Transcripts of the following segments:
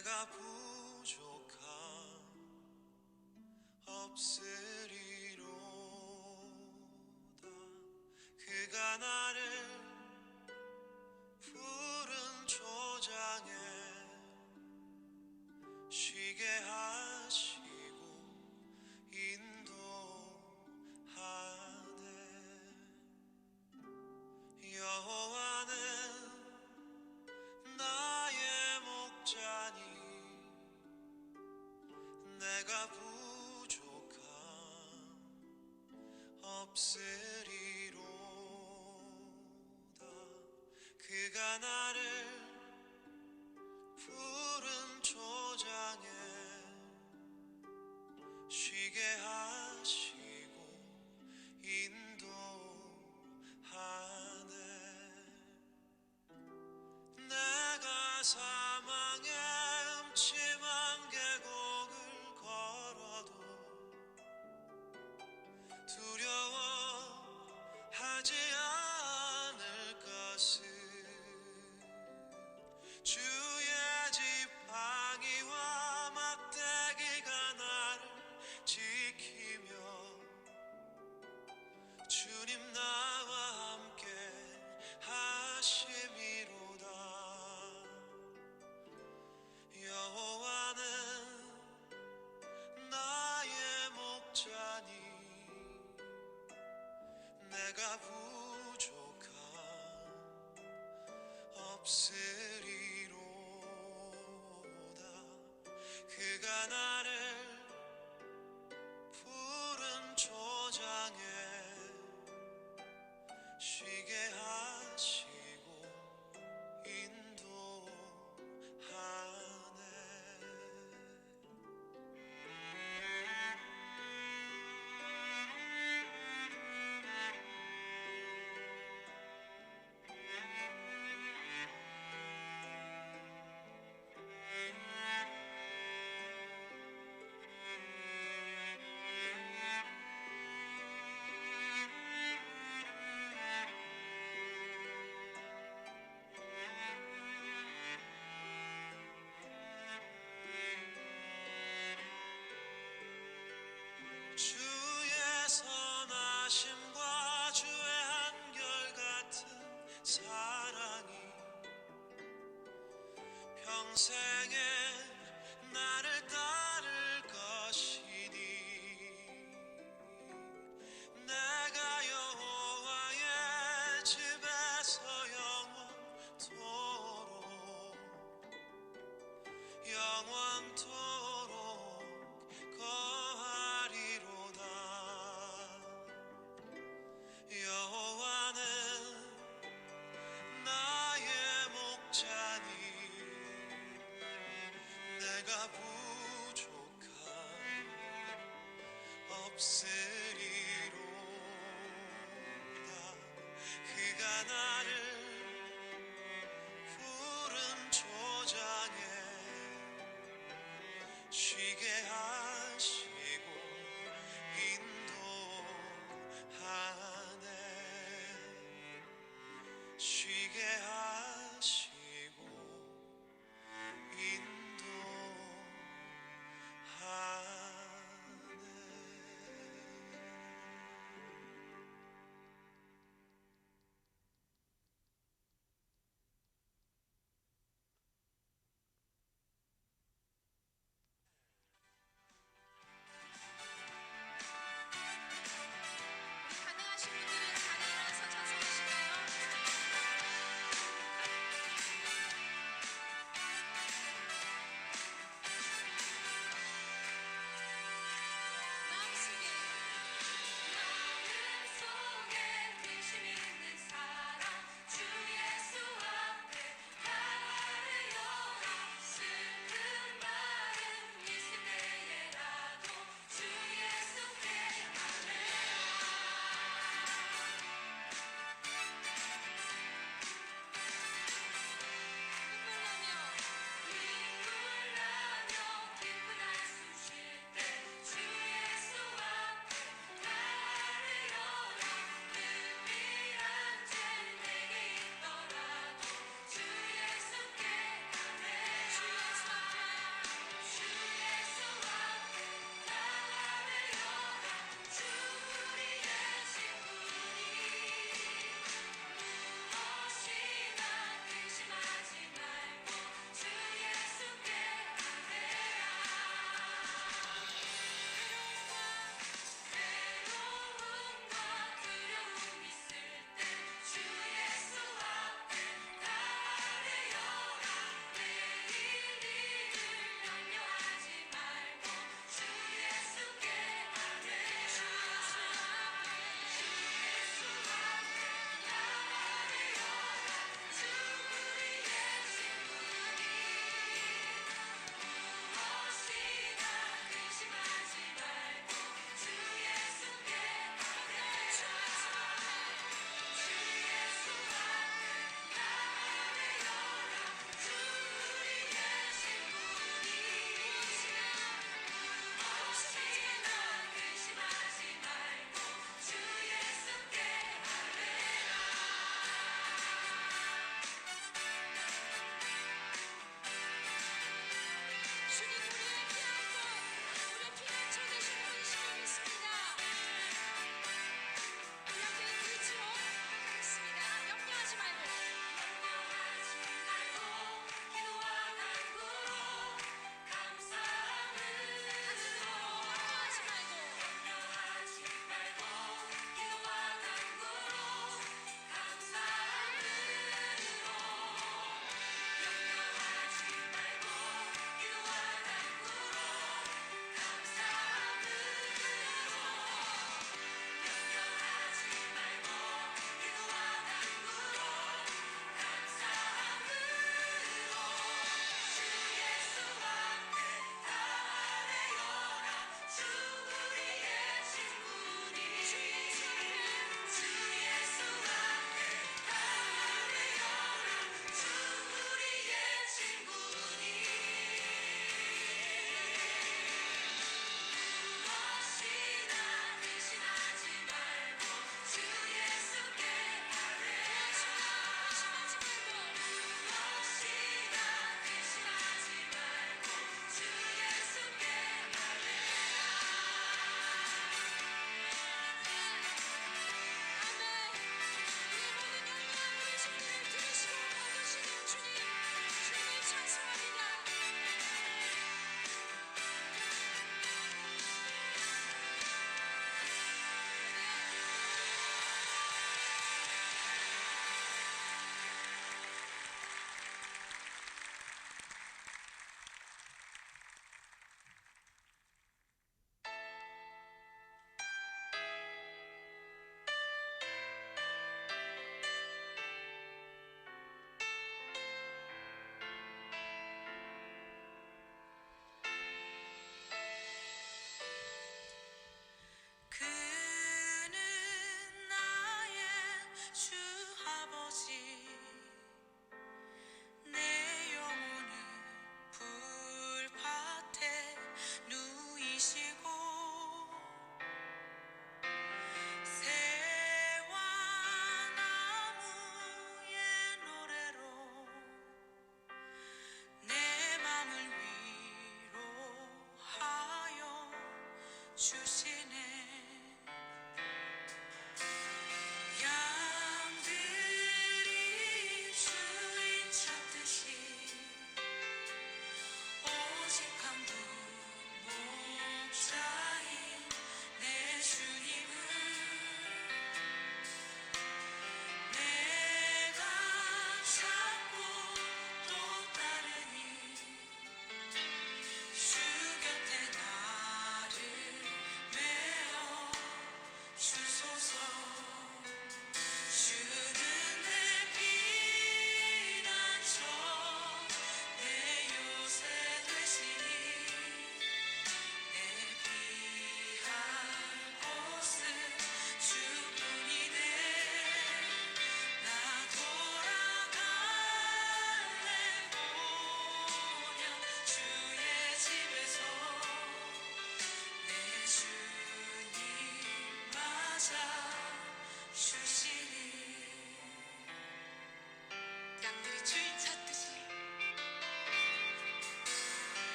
내가 부족함 없으리로다. 그가 나를 푸른 초장에 쉬게 하시고 인도하네. 여호와는 나의 목자니 내가 부족함 없으리로다. 그가 나를 푸른 초장에 쉬게 하시고 인도하네. 내가 사망의 음침한 계곡을 걸어도 두려워하지 않을 것을 주의 지팡이와 막대기가 나를 지키며 주님 나와 함께 하심이로다. 여호와는 나의 목자니 내가 부족함 없으리로다. 그가 나를 푸른 초장에 쉬게 하시고 인도하네. 주의 선하심과 주의 한결같은 사랑이 평생에 나를 따를 것이니 내가 여호와의 집에서 영원토록 거하리로다. 여호와는 나의 목자니 내가 부족함 없으리로다. 그가 나를 푸른 초장에 쉬게 하시고 인도하네. 쉬게 하시고 인도하네.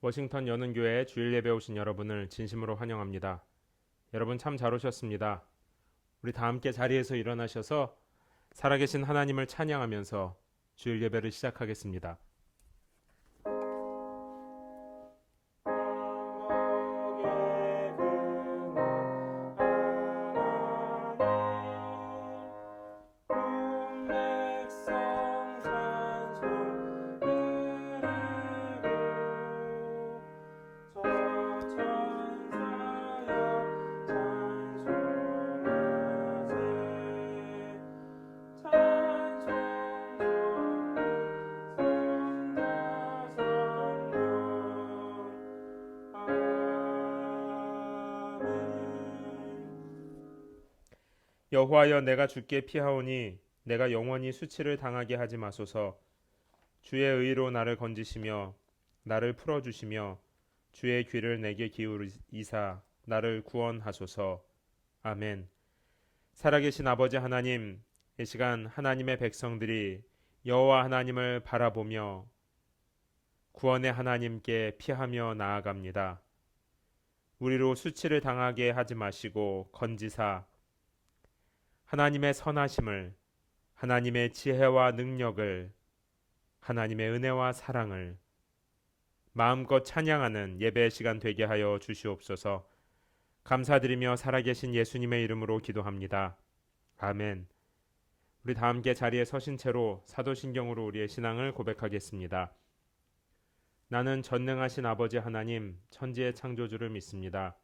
워싱턴 여는교회 주일 예배 오신 여러분을 진심으로 환영합니다. 여러분 참 잘 오셨습니다. 우리 다 함께 자리에서 일어나셔서 살아계신 하나님을 찬양하면서 주일 예배를 시작하겠습니다. 여호와여, 내가 주께 피하오니 내가 영원히 수치를 당하게 하지 마소서. 주의 의로 나를 건지시며 나를 풀어주시며 주의 귀를 내게 기울이사 나를 구원하소서. 아멘. 살아계신 아버지 하나님, 이 시간 하나님의 백성들이 여호와 하나님을 바라보며 구원의 하나님께 피하며 나아갑니다. 우리로 수치를 당하게 하지 마시고 건지사 하나님의 선하심을, 하나님의 지혜와 능력을, 하나님의 은혜와 사랑을 마음껏 찬양하는 예배 시간 되게 하여 주시옵소서. 감사드리며 살아계신 예수님의 이름으로 기도합니다. 아멘. 우리 다 함께 자리에 서신 채로 사도신경으로 우리의 신앙을 고백하겠습니다. 나는 전능하신 아버지 하나님, 천지의 창조주를 믿습니다.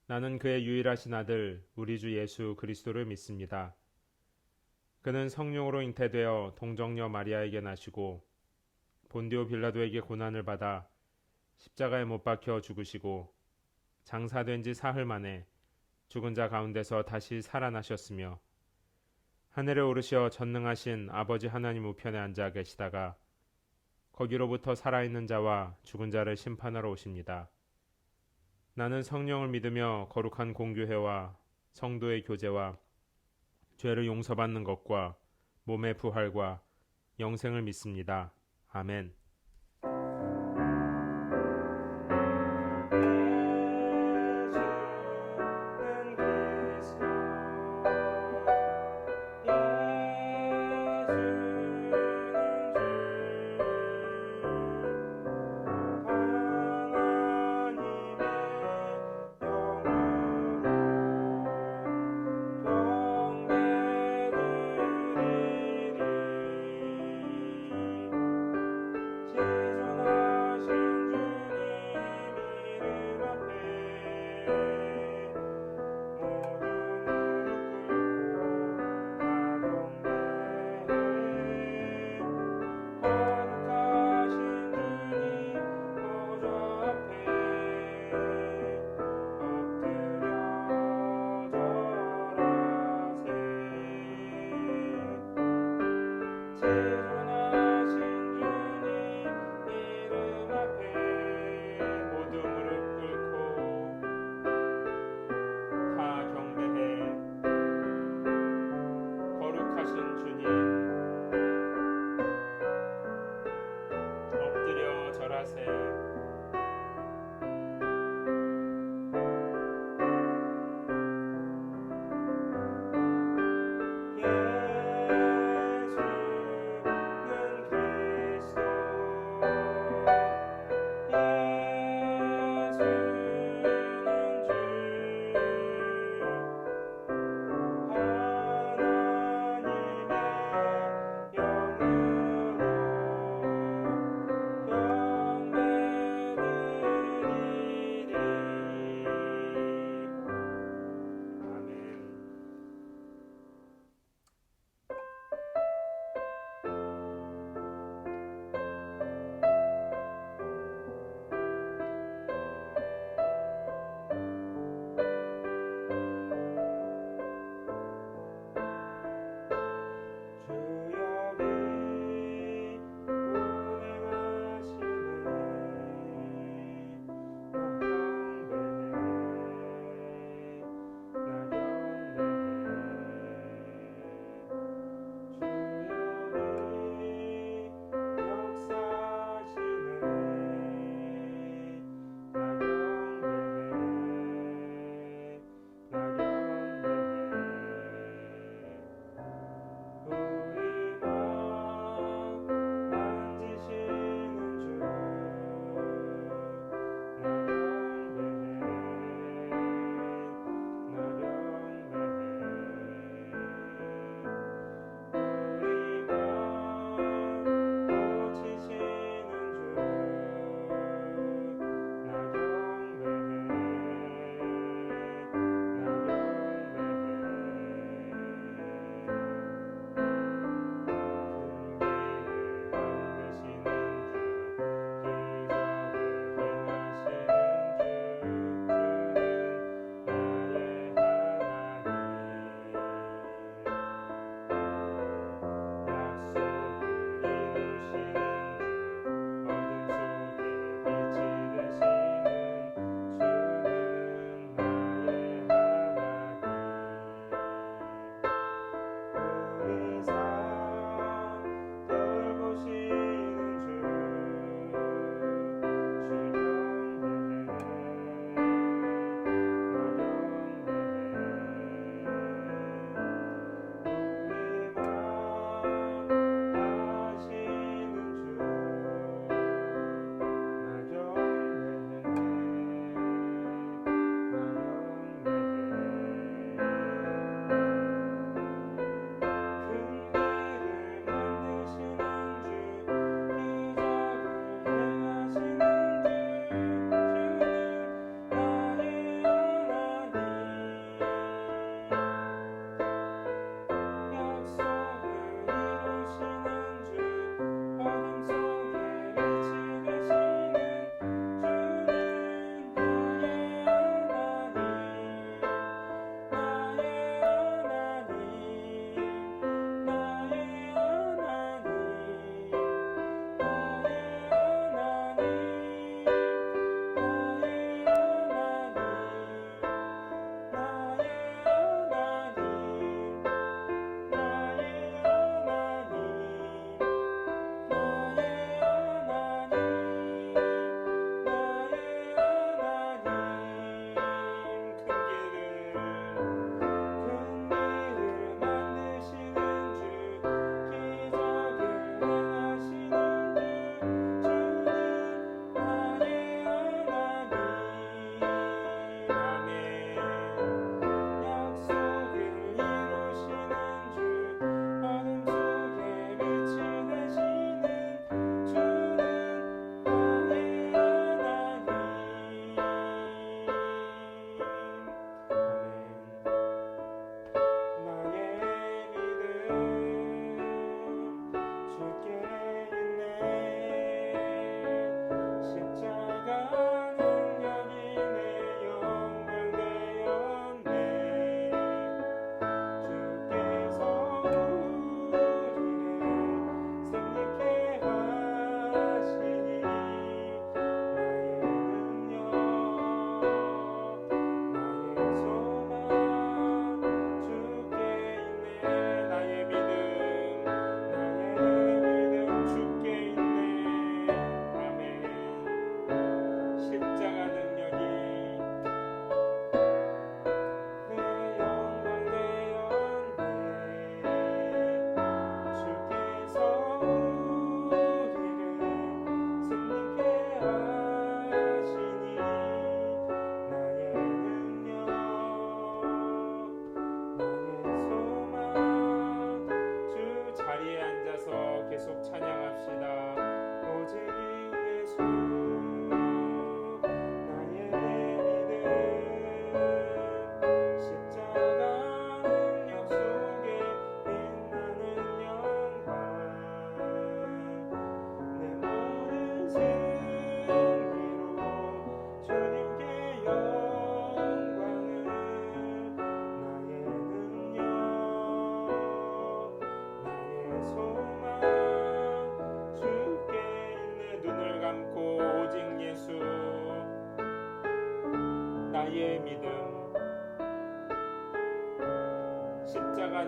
나는 그의 유일하신 아들 우리 주 예수 그리스도를 믿습니다. 그는 성령으로 잉태되어 동정녀 마리아에게 나시고 본디오 빌라도에게 고난을 받아 십자가에 못 박혀 죽으시고 장사된 지 사흘 만에 죽은 자 가운데서 다시 살아나셨으며 하늘에 오르시어 전능하신 아버지 하나님 우편에 앉아 계시다가 거기로부터 살아있는 자와 죽은 자를 심판하러 오십니다. 나는 성령을 믿으며 거룩한 공교회와 성도의 교제와 죄를 용서받는 것과 몸의 부활과 영생을 믿습니다. 아멘.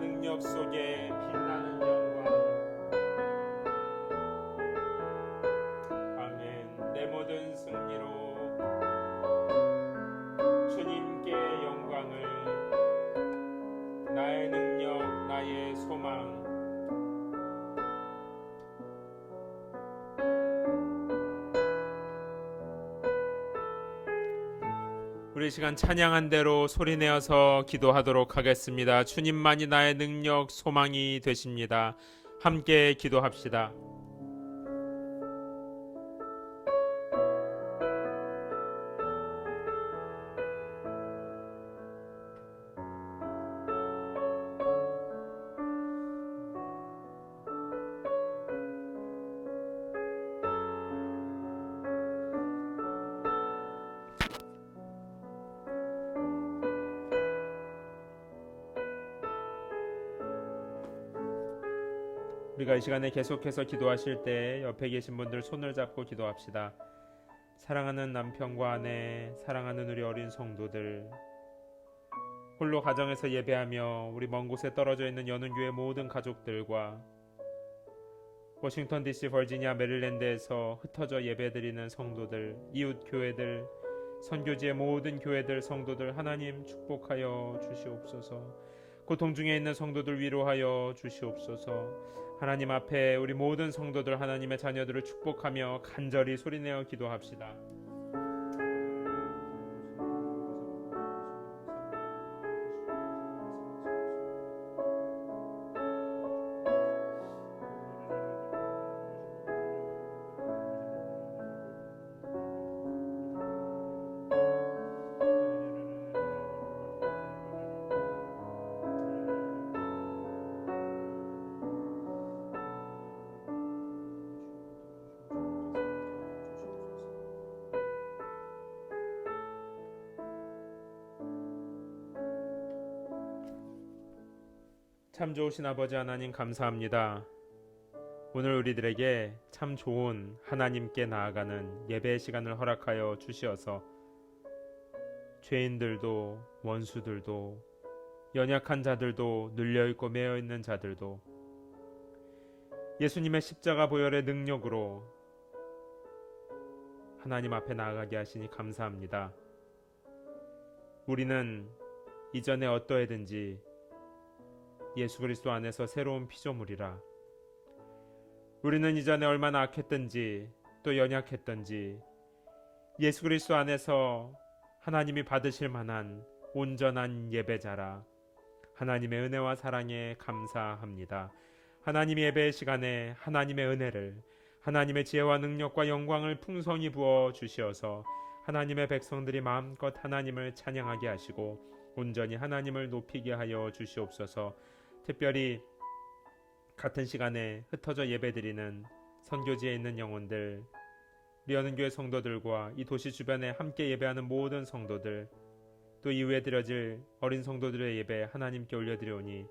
능력 속에 빛나는 영광. 아멘. 내 모든 승리로 주님께 영광을, 나의 능력, 나의 소망. 우리 시간 찬양한 대로 소리내어서 기도하도록 하겠습니다. 주님만이 나의 능력, 소망이 되십니다. 함께 기도합시다. 우리가 이 시간에 계속해서 기도하실 때 옆에 계신 분들 손을 잡고 기도합시다. 사랑하는 남편과 아내, 사랑하는 우리 어린 성도들, 홀로 가정에서 예배하며 우리 먼 곳에 떨어져 있는 연은교회 모든 가족들과 워싱턴 DC, 버지니아, 메릴랜드에서 흩어져 예배드리는 성도들, 이웃 교회들, 선교지의 모든 교회들, 성도들 하나님 축복하여 주시옵소서. 고통 중에 있는 성도들 위로하여 주시옵소서. 하나님 앞에 우리 모든 성도들, 하나님의 자녀들을 축복하며 간절히 소리내어 기도합시다. 참 좋으신 아버지 하나님 감사합니다. 오늘 우리들에게 참 좋은 하나님께 나아가는 예배의 시간을 허락하여 주시어서 죄인들도 원수들도 연약한 자들도 눌려있고 매여있는 자들도 예수님의 십자가 보혈의 능력으로 하나님 앞에 나아가게 하시니 감사합니다. 우리는 이전에 어떠하든지 예수 그리스도 안에서 새로운 피조물이라. 우리는 이전에 얼마나 악했든지 또 연약했든지 예수 그리스도 안에서 하나님이 받으실 만한 온전한 예배자라. 하나님의 은혜와 사랑에 감사합니다. 하나님의 예배의 시간에 하나님의 은혜를, 하나님의 지혜와 능력과 영광을 풍성히 부어 주시어서 하나님의 백성들이 마음껏 하나님을 찬양하게 하시고 온전히 하나님을 높이게 하여 주시옵소서. 특별히 같은 시간에 흩어져 예배드리는 선교지에 있는 영혼들, 우리 연은교회 성도들과 이 도시 주변에 함께 예배하는 모든 성도들, 또 이후에 드려질 어린 성도들의 예배 하나님께 올려드리오니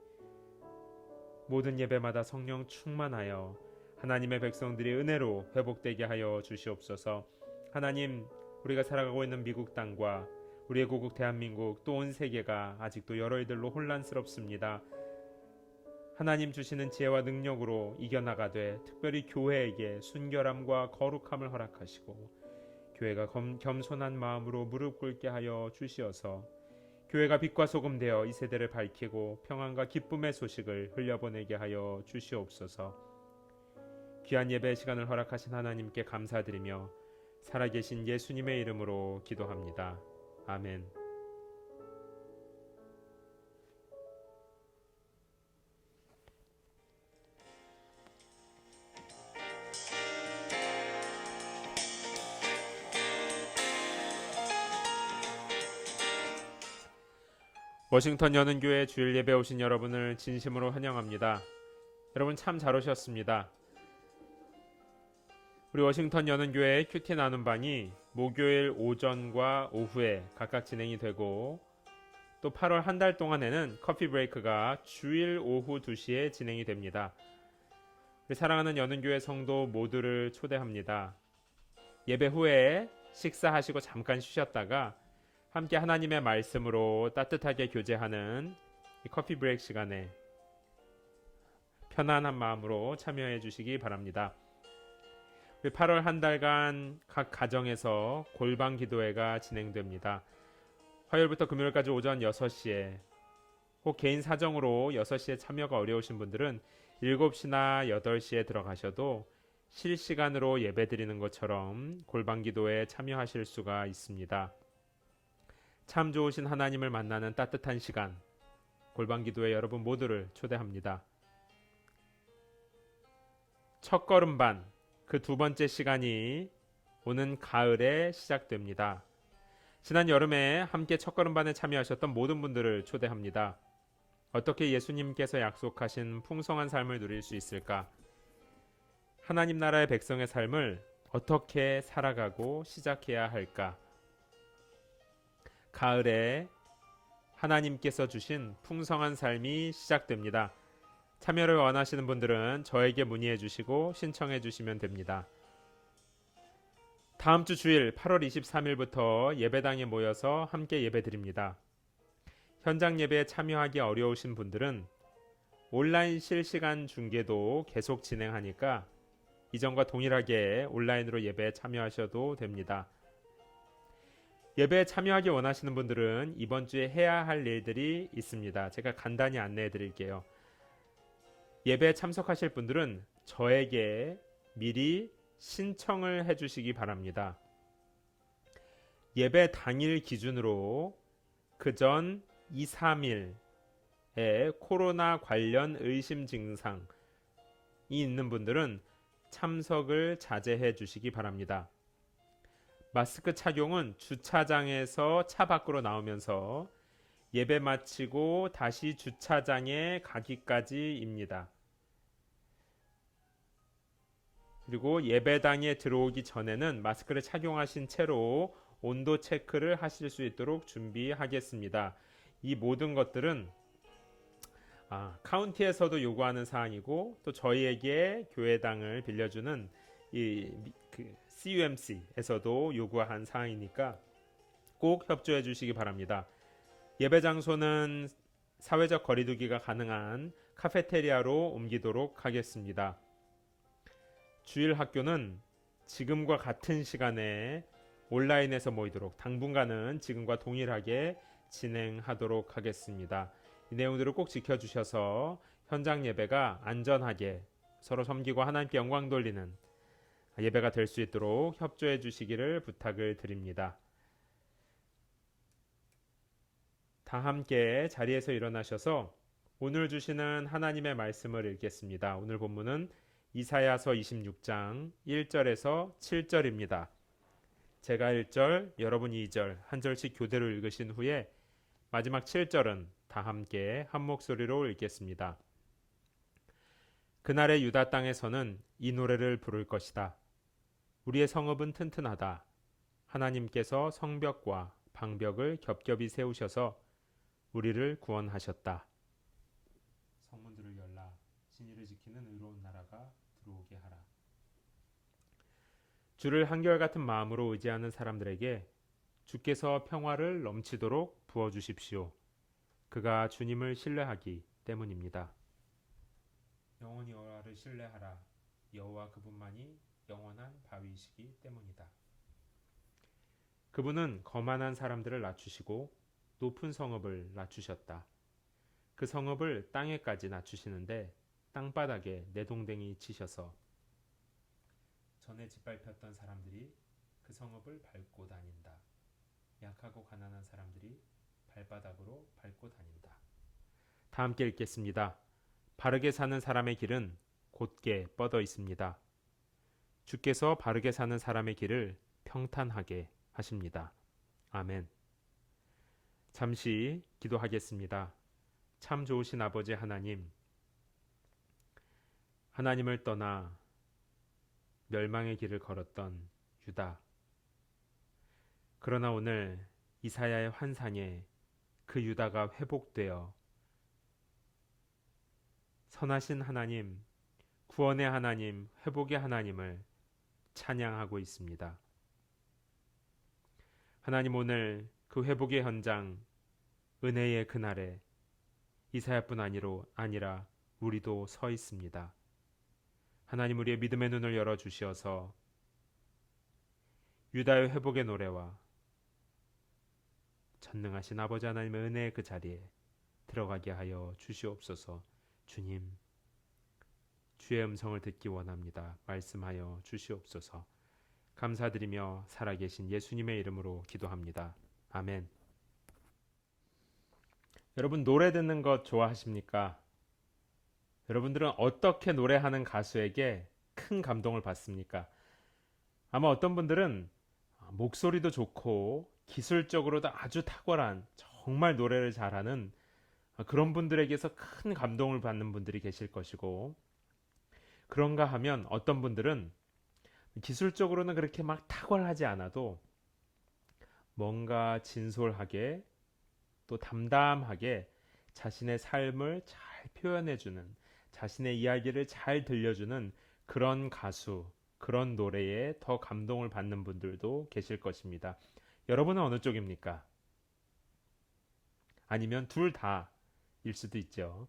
모든 예배마다 성령 충만하여 하나님의 백성들이 은혜로 회복되게 하여 주시옵소서. 하나님, 우리가 살아가고 있는 미국 땅과 우리의 고국 대한민국 또 온 세계가 아직도 여러 이들로 혼란스럽습니다. 하나님 주시는 지혜와 능력으로 이겨나가되 특별히 교회에게 순결함과 거룩함을 허락하시고 교회가 겸손한 마음으로 무릎 꿇게 하여 주시어서 교회가 빛과 소금 되어 이 세대를 밝히고 평안과 기쁨의 소식을 흘려보내게 하여 주시옵소서. 귀한 예배 시간을 허락하신 하나님께 감사드리며 살아계신 예수님의 이름으로 기도합니다. 아멘. 워싱턴 연은교회 주일 예배 오신 여러분을 진심으로 환영합니다. 여러분 참 잘 오셨습니다. 우리 워싱턴 연은교회 큐티 나눔방이 목요일 오전과 오후에 각각 진행이 되고 또 8월 한 달 동안에는 커피 브레이크가 주일 오후 2시에 진행이 됩니다. 우리 사랑하는 연은교회 성도 모두를 초대합니다. 예배 후에 식사하시고 잠깐 쉬셨다가 함께 하나님의 말씀으로 따뜻하게 교제하는 이 커피 브레이크 시간에 편안한 마음으로 참여해 주시기 바랍니다. 8월 한 달간 각 가정에서 골방 기도회가 진행됩니다. 화요일부터 금요일까지 오전 6시에, 혹 개인 사정으로 6시에 참여가 어려우신 분들은 7시나 8시에 들어가셔도 실시간으로 예배 드리는 것처럼 골방 기도에 참여하실 수가 있습니다. 참 좋으신 하나님을 만나는 따뜻한 시간, 골방 기도에 여러분 모두를 초대합니다. 첫 걸음반, 그 두 번째 시간이 오는 가을에 시작됩니다. 지난 여름에 함께 첫 걸음반에 참여하셨던 모든 분들을 초대합니다. 어떻게 예수님께서 약속하신 풍성한 삶을 누릴 수 있을까? 하나님 나라의 백성의 삶을 어떻게 살아가고 시작해야 할까? 가을에 하나님께서 주신 풍성한 삶이 시작됩니다. 참여를 원하시는 분들은 저에게 문의해 주시고 신청해 주시면 됩니다. 다음 주 주일 8월 23일부터 예배당에 모여서 함께 예배 드립니다. 현장 예배에 참여하기 어려우신 분들은 온라인 실시간 중계도 계속 진행하니까 이전과 동일하게 온라인으로 예배에 참여하셔도 됩니다. 예배에 참여하기 원하시는 분들은 이번 주에 해야 할 일들이 있습니다. 제가 간단히 안내해 드릴게요. 예배에 참석하실 분들은 저에게 미리 신청을 해 주시기 바랍니다. 예배 당일 기준으로 그 전 2, 3일에 코로나 관련 의심 증상이 있는 분들은 참석을 자제해 주시기 바랍니다. 마스크 착용은 주차장에서 차 밖으로 나오면서 예배 마치고 다시 주차장에 가기까지입니다. 그리고 예배당에 들어오기 전에는 마스크를 착용하신 채로 온도 체크를 하실 수 있도록 준비하겠습니다. 이 모든 것들은 카운티에서도 요구하는 사항이고 또 저희에게 교회당을 빌려주는 CUMC에서도 요구한 사항이니까 꼭 협조해 주시기 바랍니다. 예배 장소는 사회적 거리두기가 가능한 카페테리아로 옮기도록 하겠습니다. 주일 학교는 지금과 같은 시간에 온라인에서 모이도록 당분간은 지금과 동일하게 진행하도록 하겠습니다. 이 내용들을 꼭 지켜주셔서 현장 예배가 안전하게 서로 섬기고 하나님께 영광 돌리는 예배가 될 수 있도록 협조해 주시기를 부탁을 드립니다. 다 함께 자리에서 일어나셔서 오늘 주시는 하나님의 말씀을 읽겠습니다. 오늘 본문은 이사야서 26장 1절에서 7절입니다. 제가 1절, 여러분 2절 한 절씩 교대로 읽으신 후에 마지막 7절은 다 함께 한 목소리로 읽겠습니다. 그날의 유다 땅에서는 이 노래를 부를 것이다. 우리의 성읍은 튼튼하다. 하나님께서 성벽과 방벽을 겹겹이 세우셔서 우리를 구원하셨다. 성문들을 열라. 진리를 지키는 의로운 나라가 들어오게 하라. 주를 한결같은 마음으로 의지하는 사람들에게 주께서 평화를 넘치도록 부어주십시오. 그가 주님을 신뢰하기 때문입니다. 영원히 여호와를 신뢰하라. 여호와 그분만이 영원한 바위이시기 때문이다. 그분은 거만한 사람들을 낮추시고 높은 성읍을 낮추셨다. 그 성읍을 땅에까지 낮추시는데 땅바닥에 내동댕이 치셔서 전에 짓밟혔던 사람들이 그 성읍을 밟고 다닌다. 약하고 가난한 사람들이 발바닥으로 밟고 다닌다. 다 함께 읽겠습니다. 바르게 사는 사람의 길은 곧게 뻗어 있습니다. 주께서 바르게 사는 사람의 길을 평탄하게 하십니다. 아멘. 잠시 기도하겠습니다. 참 좋으신 아버지 하나님, 하나님을 떠나 멸망의 길을 걸었던 유다. 그러나 오늘 이사야의 환상에 그 유다가 회복되어 선하신 하나님, 구원의 하나님, 회복의 하나님을 찬양하고 있습니다. 하나님, 오늘 그 회복의 현장, 은혜의 그날에 이사야뿐 아니라 우리도 서 있습니다. 하나님 우리의 믿음의 눈을 열어주시어서 유다의 회복의 노래와 전능하신 아버지 하나님의 은혜의 그 자리에 들어가게 하여 주시옵소서. 주님, 주의 음성을 듣기 원합니다. 말씀하여 주시옵소서. 감사드리며 살아계신 예수님의 이름으로 기도합니다. 아멘. 여러분 노래 듣는 것 좋아하십니까? 여러분들은 어떻게 노래하는 가수에게 큰 감동을 받습니까? 아마 어떤 분들은 목소리도 좋고 기술적으로도 아주 탁월한 정말 노래를 잘하는 그런 분들에게서 큰 감동을 받는 분들이 계실 것이고, 그런가 하면 어떤 분들은 기술적으로는 그렇게 막 탁월하지 않아도 뭔가 진솔하게 또 담담하게 자신의 삶을 잘 표현해주는, 자신의 이야기를 잘 들려주는 그런 가수, 그런 노래에 더 감동을 받는 분들도 계실 것입니다. 여러분은 어느 쪽입니까? 아니면 둘 다일 수도 있죠.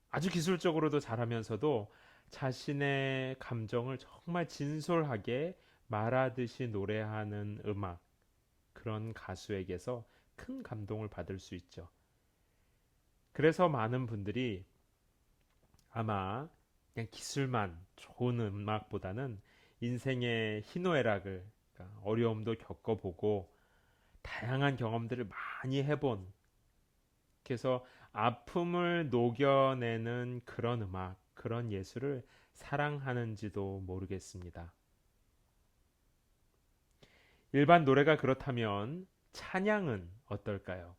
아주 기술적으로도 잘하면서도 자신의 감정을 정말 진솔하게 말하듯이 노래하는 음악, 그런 가수에게서 큰 감동을 받을 수 있죠. 그래서 많은 분들이 아마 그냥 기술만 좋은 음악보다는 인생의 희노애락을, 그러니까 어려움도 겪어보고 다양한 경험들을 많이 해본, 그래서 아픔을 녹여내는 그런 음악, 그런 예술을 사랑하는지도 모르겠습니다. 일반 노래가 그렇다면 찬양은 어떨까요?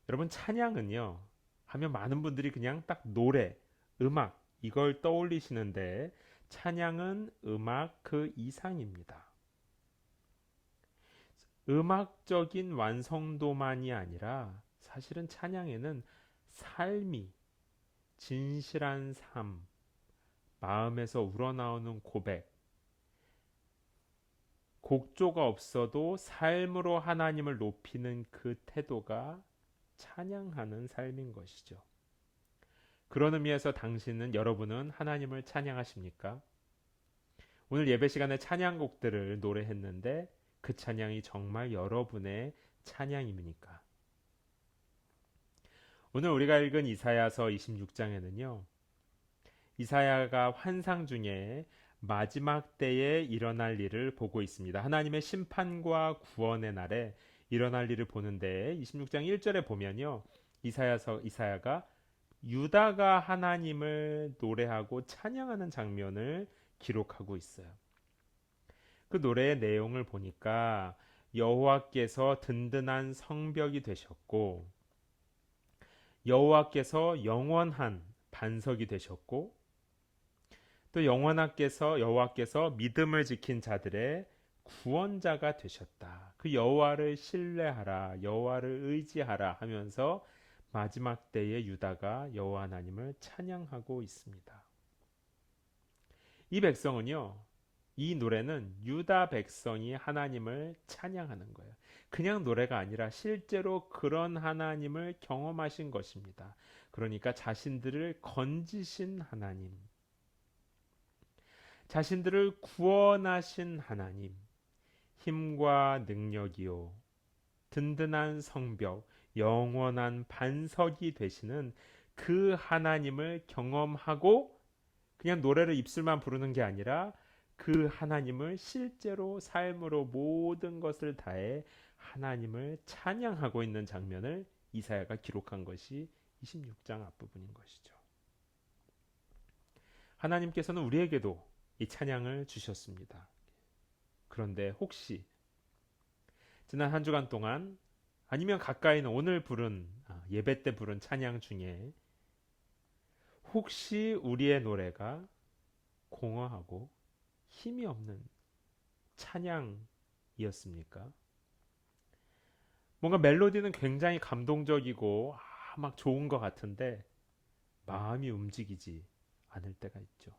여러분 찬양은요 하면 많은 분들이 그냥 딱 노래, 음악 이걸 떠올리시는데, 찬양은 음악 그 이상입니다. 음악적인 완성도만이 아니라 사실은 찬양에는 삶이, 진실한 삶, 마음에서 우러나오는 고백, 곡조가 없어도 삶으로 하나님을 높이는 그 태도가 찬양하는 삶인 것이죠. 그런 의미에서 여러분은 하나님을 찬양하십니까? 오늘 예배 시간에 찬양곡들을 노래했는데 그 찬양이 정말 여러분의 찬양입니까? 오늘 우리가 읽은 이사야서 26장에는요. 이사야가 환상 중에 마지막 때에 일어날 일을 보고 있습니다. 하나님의 심판과 구원의 날에 일어날 일을 보는데 26장 1절에 보면요. 이사야가 유다가 하나님을 노래하고 찬양하는 장면을 기록하고 있어요. 그 노래의 내용을 보니까 여호와께서 든든한 성벽이 되셨고, 여호와께서 영원한 반석이 되셨고, 또 여호와께서 믿음을 지킨 자들의 구원자가 되셨다. 그 여호와를 신뢰하라, 여호와를 의지하라 하면서 마지막 때에 유다가 여호와 하나님을 찬양하고 있습니다. 이 노래는 유다 백성이 하나님을 찬양하는 거예요. 그냥 노래가 아니라 실제로 그런 하나님을 경험하신 것입니다. 그러니까 자신들을 건지신 하나님, 자신들을 구원하신 하나님, 힘과 능력이요, 든든한 성벽, 영원한 반석이 되시는 그 하나님을 경험하고 그냥 노래를 입술만 부르는 게 아니라 그 하나님을 실제로 삶으로 모든 것을 다해 하나님을 찬양하고 있는 장면을 이사야가 기록한 것이 26장 앞부분인 것이죠. 하나님께서는 우리에게도 이 찬양을 주셨습니다. 그런데 혹시 지난 한 주간 동안 아니면 가까이는 오늘 예배 때 부른 찬양 중에 혹시 우리의 노래가 공허하고 힘이 없는 찬양이었습니까? 뭔가 멜로디는 굉장히 감동적이고 막 좋은 것 같은데 마음이 움직이지 않을 때가 있죠.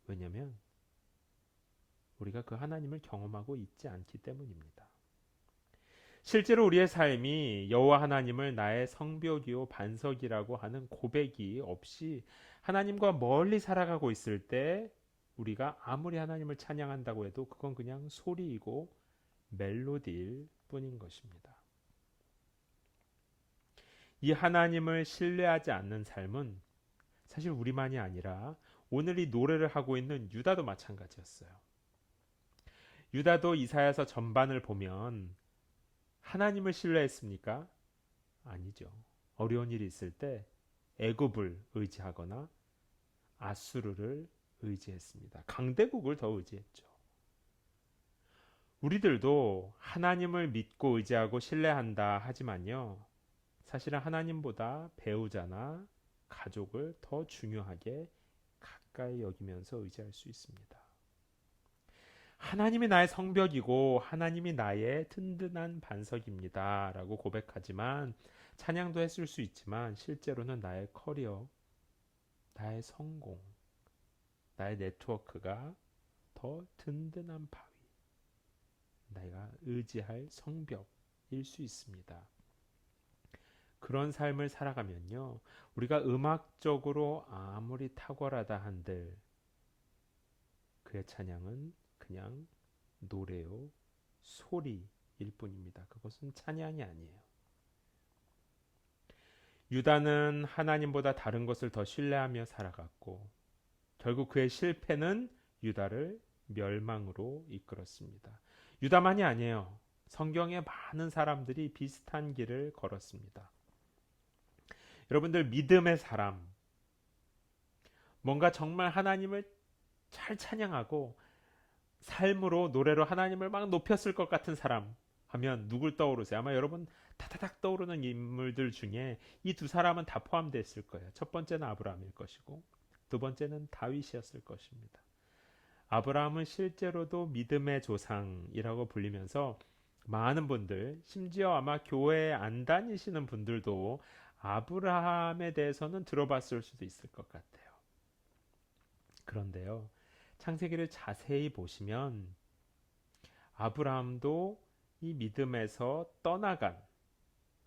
왜냐하면 우리가 그 하나님을 경험하고 있지 않기 때문입니다. 실제로 우리의 삶이 여호와 하나님을 나의 성벽이요 반석이라고 하는 고백이 없이 하나님과 멀리 살아가고 있을 때 우리가 아무리 하나님을 찬양한다고 해도 그건 그냥 소리이고 멜로디일 뿐인 것입니다. 이 하나님을 신뢰하지 않는 삶은 사실 우리만이 아니라 오늘 이 노래를 하고 있는 유다도 마찬가지였어요. 유다도 이사야서 전반을 보면 하나님을 신뢰했습니까? 아니죠. 어려운 일이 있을 때 애굽을 의지하거나 아수르를 의지했습니다. 강대국을 더 의지했죠. 우리들도 하나님을 믿고 의지하고 신뢰한다 하지만요. 사실은 하나님보다 배우자나 가족을 더 중요하게 가까이 여기면서 의지할 수 있습니다. 하나님이 나의 성벽이고 하나님이 나의 든든한 반석입니다 라고 고백하지만 찬양도 했을 수 있지만 실제로는 나의 커리어, 나의 성공, 나의 네트워크가 더 든든한 바위, 내가 의지할 성벽일 수 있습니다. 그런 삶을 살아가면요, 우리가 음악적으로 아무리 탁월하다 한들 그의 찬양은 그냥 노래요, 소리일 뿐입니다. 그것은 찬양이 아니에요. 유다는 하나님보다 다른 것을 더 신뢰하며 살아갔고 결국 그의 실패는 유다를 멸망으로 이끌었습니다. 유다만이 아니에요. 성경에 많은 사람들이 비슷한 길을 걸었습니다. 여러분들 믿음의 사람, 뭔가 정말 하나님을 잘 찬양하고 삶으로 노래로 하나님을 막 높였을 것 같은 사람 하면 누굴 떠오르세요? 아마 여러분 다다닥 떠오르는 인물들 중에 이 두 사람은 다 포함되어 있을 거예요. 첫 번째는 아브라함일 것이고 두 번째는 다윗이었을 것입니다. 아브라함은 실제로도 믿음의 조상이라고 불리면서 많은 분들, 심지어 아마 교회에 안 다니시는 분들도 아브라함에 대해서는 들어봤을 수도 있을 것 같아요. 그런데요, 창세기를 자세히 보시면 아브라함도 이 믿음에서 떠나간,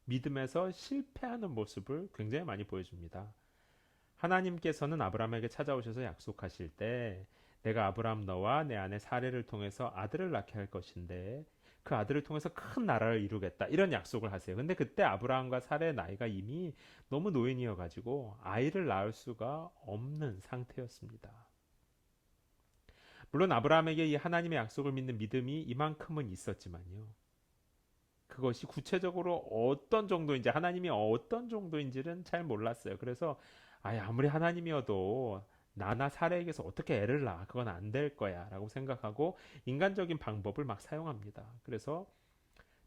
믿음에서 실패하는 모습을 굉장히 많이 보여줍니다. 하나님께서는 아브라함에게 찾아오셔서 약속하실 때 내가 아브라함 너와 내 아내 사레를 통해서 아들을 낳게 할 것인데 그 아들을 통해서 큰 나라를 이루겠다 이런 약속을 하세요. 근데 그때 아브라함과 사레의 나이가 이미 너무 노인이어 가지고 아이를 낳을 수가 없는 상태였습니다. 물론 아브라함에게 이 하나님의 약속을 믿는 믿음이 이만큼은 있었지만요. 그것이 구체적으로 어떤 정도인지 하나님이 어떤 정도인지는 잘 몰랐어요. 그래서 아무리 하나님이어도 나나 사례에게서 어떻게 애를 낳아 그건 안 될 거야 라고 생각하고 인간적인 방법을 막 사용합니다. 그래서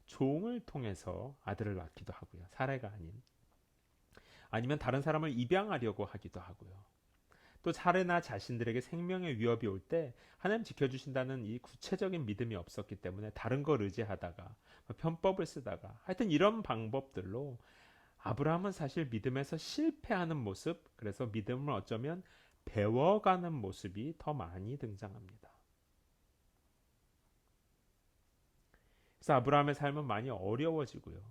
종을 통해서 아들을 낳기도 하고요. 사례가 아니면 다른 사람을 입양하려고 하기도 하고요. 또 사례나 자신들에게 생명의 위협이 올 때 하나님 지켜주신다는 이 구체적인 믿음이 없었기 때문에 다른 걸 의지하다가 편법을 쓰다가 하여튼 이런 방법들로 아브라함은 사실 믿음에서 실패하는 모습, 그래서 믿음을 어쩌면 배워가는 모습이 더 많이 등장합니다. 그래서 아브라함의 삶은 많이 어려워지고요.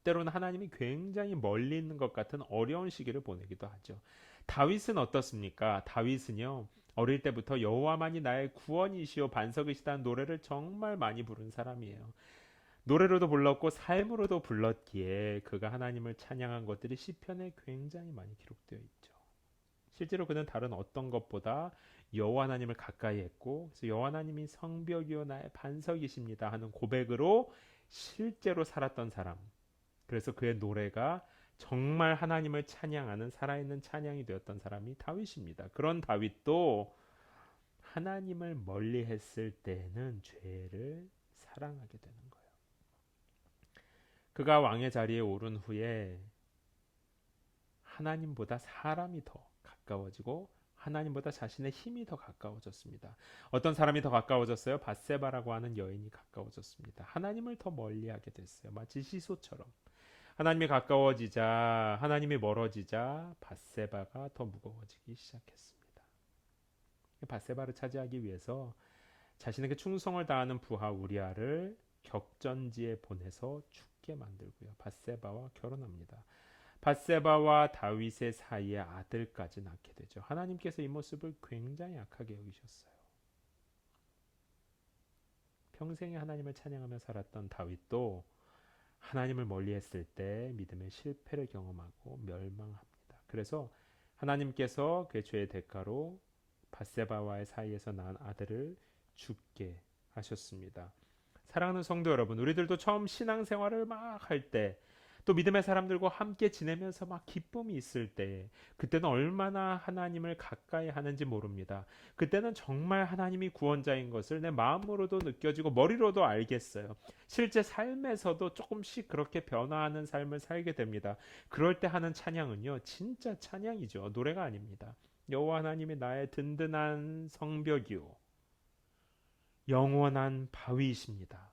때로는 하나님이 굉장히 멀리 있는 것 같은 어려운 시기를 보내기도 하죠. 다윗은 어떻습니까? 다윗은요, 어릴 때부터 여호와만이 나의 구원이시오 반석이시다는 노래를 정말 많이 부른 사람이에요. 노래로도 불렀고 삶으로도 불렀기에 그가 하나님을 찬양한 것들이 시편에 굉장히 많이 기록되어 있죠. 실제로 그는 다른 어떤 것보다 여호와 하나님을 가까이 했고 그래서 여호와 하나님이 성벽이요 나의 반석이십니다 하는 고백으로 실제로 살았던 사람. 그래서 그의 노래가 정말 하나님을 찬양하는 살아있는 찬양이 되었던 사람이 다윗입니다. 그런 다윗도 하나님을 멀리 했을 때는 죄를 사랑하게 되는 거예요. 그가 왕의 자리에 오른 후에 하나님보다 사람이 더 가까워지고 하나님보다 자신의 힘이 더 가까워졌습니다. 어떤 사람이 더 가까워졌어요? 밧세바라고 하는 여인이 가까워졌습니다. 하나님을 더 멀리하게 됐어요. 마치 시소처럼. 하나님이 가까워지자 하나님이 멀어지자 밧세바가 더 무거워지기 시작했습니다. 밧세바를 차지하기 위해서 자신에게 충성을 다하는 부하 우리아를 격전지에 보내서 죽게 만들고요. 밧세바와 결혼합니다. 밧세바와 다윗의 사이에 아들까지 낳게 되죠. 하나님께서 이 모습을 굉장히 악하게 여기셨어요. 평생에 하나님을 찬양하며 살았던 다윗도 하나님을 멀리했을 때 믿음의 실패를 경험하고 멸망합니다. 그래서 하나님께서 그의 죄의 대가로 밧세바와의 사이에서 낳은 아들을 죽게 하셨습니다. 사랑하는 성도 여러분, 우리들도 처음 신앙생활을 막 할 때, 또 믿음의 사람들과 함께 지내면서 막 기쁨이 있을 때, 그때는 얼마나 하나님을 가까이 하는지 모릅니다. 그때는 정말 하나님이 구원자인 것을 내 마음으로도 느껴지고 머리로도 알겠어요. 실제 삶에서도 조금씩 그렇게 변화하는 삶을 살게 됩니다. 그럴 때 하는 찬양은요, 진짜 찬양이죠. 노래가 아닙니다. 여호와 하나님이 나의 든든한 성벽이요 영원한 바위이십니다.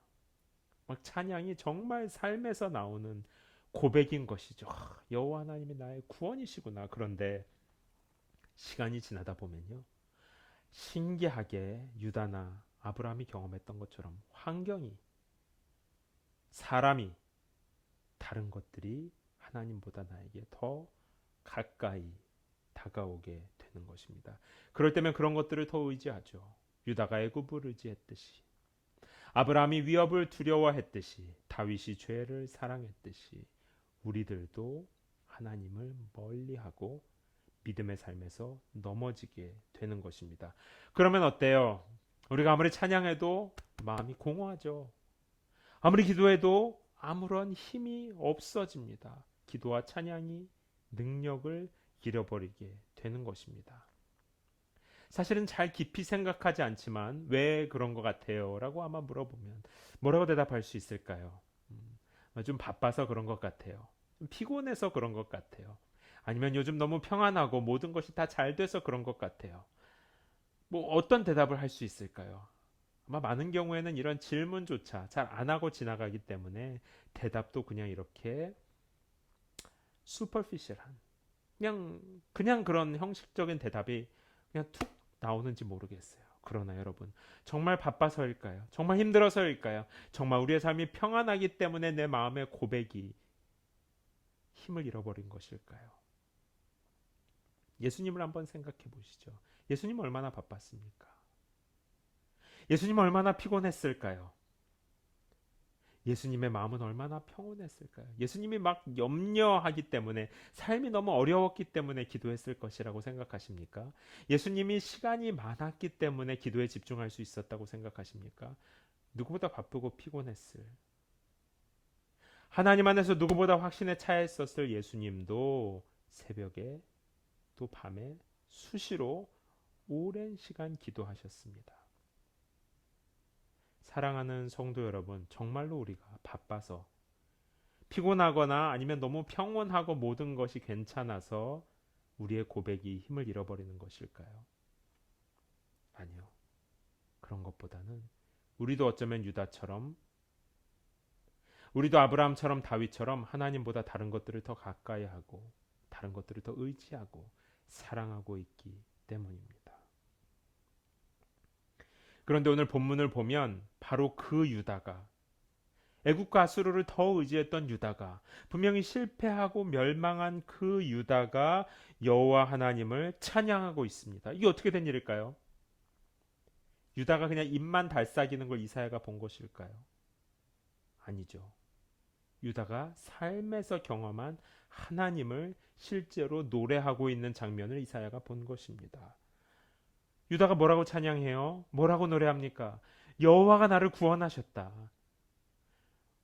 막 찬양이 정말 삶에서 나오는 고백인 것이죠. 여호와 하나님이 나의 구원이시구나. 그런데 시간이 지나다 보면요, 신기하게 유다나 아브라함이 경험했던 것처럼 환경이, 사람이, 다른 것들이 하나님보다 나에게 더 가까이 다가오게 되는 것입니다. 그럴 때면 그런 것들을 더 의지하죠. 유다가 애굽을 의지했듯이, 아브라함이 위협을 두려워했듯이, 다윗이 죄를 사랑했듯이 우리들도 하나님을 멀리하고 믿음의 삶에서 넘어지게 되는 것입니다. 그러면 어때요? 우리가 아무리 찬양해도 마음이 공허하죠. 아무리 기도해도 아무런 힘이 없어집니다. 기도와 찬양이 능력을 잃어버리게 되는 것입니다. 사실은 잘 깊이 생각하지 않지만 왜 그런 것 같아요? 라고 아마 물어보면 뭐라고 대답할 수 있을까요? 좀 바빠서 그런 것 같아요. 좀 피곤해서 그런 것 같아요. 아니면 요즘 너무 평안하고 모든 것이 다 잘 돼서 그런 것 같아요. 뭐 어떤 대답을 할 수 있을까요? 아마 많은 경우에는 이런 질문조차 잘 안 하고 지나가기 때문에 대답도 그냥 이렇게 슈퍼피셜한, 그냥 그런 형식적인 대답이 그냥 툭 나오는지 모르겠어요. 그러나 여러분, 정말 바빠서일까요? 정말 힘들어서일까요? 정말 우리의 삶이 평안하기 때문에 내 마음의 고백이 힘을 잃어버린 것일까요? 예수님을 한번 생각해 보시죠. 예수님 얼마나 바빴습니까? 예수님 얼마나 피곤했을까요? 예수님의 마음은 얼마나 평온했을까요? 예수님이 막 염려하기 때문에, 삶이 너무 어려웠기 때문에 기도했을 것이라고 생각하십니까? 예수님이 시간이 많았기 때문에 기도에 집중할 수 있었다고 생각하십니까? 누구보다 바쁘고 피곤했을, 하나님 안에서 누구보다 확신에 차있었을 예수님도 새벽에 또 밤에 수시로 오랜 시간 기도하셨습니다. 사랑하는 성도 여러분, 정말로 우리가 바빠서, 피곤하거나 아니면 너무 평온하고 모든 것이 괜찮아서 우리의 고백이 힘을 잃어버리는 것일까요? 아니요. 그런 것보다는 우리도 어쩌면 유다처럼, 우리도 아브라함처럼 다윗처럼 하나님보다 다른 것들을 더 가까이 하고 다른 것들을 더 의지하고 사랑하고 있기 때문입니다. 그런데 오늘 본문을 보면 바로 그 유다가, 애굽과 아수르를 더 의지했던 유다가, 분명히 실패하고 멸망한 그 유다가 여호와 하나님을 찬양하고 있습니다. 이게 어떻게 된 일일까요? 유다가 그냥 입만 달싹이는 걸 이사야가 본 것일까요? 아니죠. 유다가 삶에서 경험한 하나님을 실제로 노래하고 있는 장면을 이사야가 본 것입니다. 유다가 뭐라고 찬양해요? 뭐라고 노래합니까? 여호와가 나를 구원하셨다.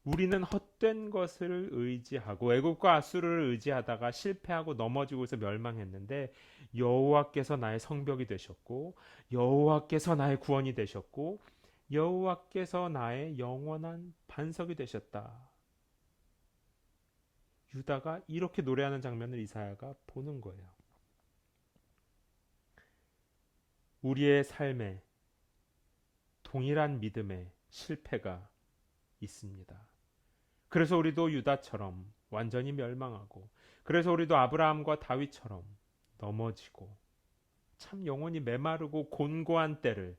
우리는 헛된 것을 의지하고 애굽과 아수르를 의지하다가 실패하고 넘어지고서 멸망했는데 여호와께서 나의 성벽이 되셨고 여호와께서 나의 구원이 되셨고 여호와께서 나의 영원한 반석이 되셨다. 유다가 이렇게 노래하는 장면을 이사야가 보는 거예요. 우리의 삶에 동일한 믿음의 실패가 있습니다. 그래서 우리도 유다처럼 완전히 멸망하고, 그래서 우리도 아브라함과 다윗처럼 넘어지고, 참 영혼이 메마르고 곤고한 때를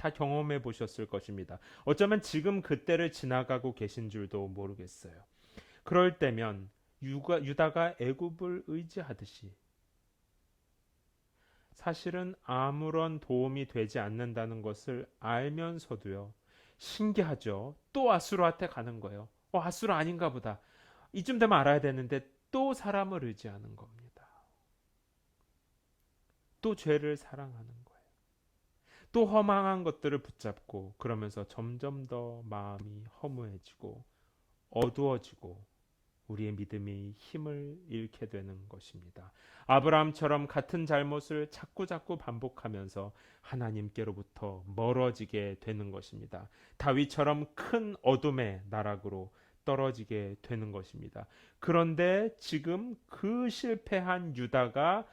다 경험해 보셨을 것입니다. 어쩌면 지금 그때를 지나가고 계신 줄도 모르겠어요. 그럴 때면 유다가 애굽을 의지하듯이 사실은 아무런 도움이 되지 않는다는 것을 알면서도요. 신기하죠. 또 아수르한테 가는 거예요. 아수르 아닌가 보다. 이쯤 되면 알아야 되는데 또 사람을 의지하는 겁니다. 또 죄를 사랑하는 거예요. 또 허망한 것들을 붙잡고 그러면서 점점 더 마음이 허무해지고 어두워지고 우리의 믿음이 힘을 잃게 되는 것입니다. 아브라함처럼 같은 잘못을 자꾸 반복하면서 하나님께로부터 멀어지게 되는 것입니다. 다윗처럼 큰 어둠의 나락으로 떨어지게 되는 것입니다. 그런데 지금 그 실패한 유다가